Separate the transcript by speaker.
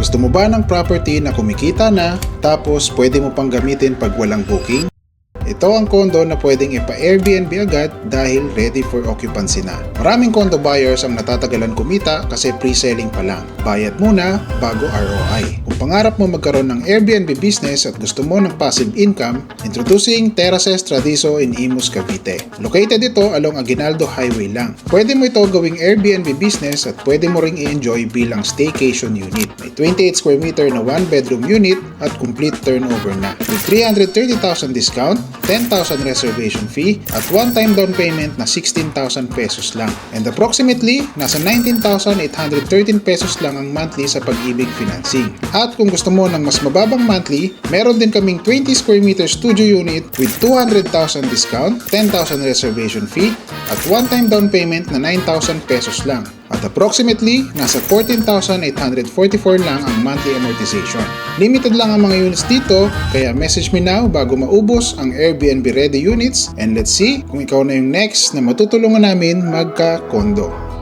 Speaker 1: Gusto mo ba ng property na kumikita na tapos pwede mo pang gamitin pag walang booking? Ito ang condo na pwedeng ipa-Airbnb agad dahil ready for occupancy na. Maraming condo buyers ang natatagalan kumita kasi pre-selling pa lang. Bayad muna bago ROI. Kung pangarap mo magkaroon ng Airbnb business at gusto mo ng passive income, introducing Terraces Tradiso in Imus, Cavite. Located ito along Aguinaldo Highway lang. Pwede mo ito gawing Airbnb business at pwede mo ring i-enjoy bilang staycation unit. May 28 square meter na 1-bedroom unit at complete turnover na. With 330,000 discount, 10,000 reservation fee at one-time down payment na 16,000 pesos lang. And approximately, nasa 19,813 pesos lang ang monthly sa Pag-ibig Financing. At kung gusto mo ng mas mababang monthly, meron din kaming 20 square meter studio unit with 200,000 discount, 10,000 reservation fee at one-time down payment na 9,000 pesos lang. At approximately, nasa 14,844 lang ang monthly amortization. Limited lang ang mga units dito, kaya message me now bago maubos ang Airbnb ready units, and let's see kung ikaw na yung next na matutulungan namin magka-condo.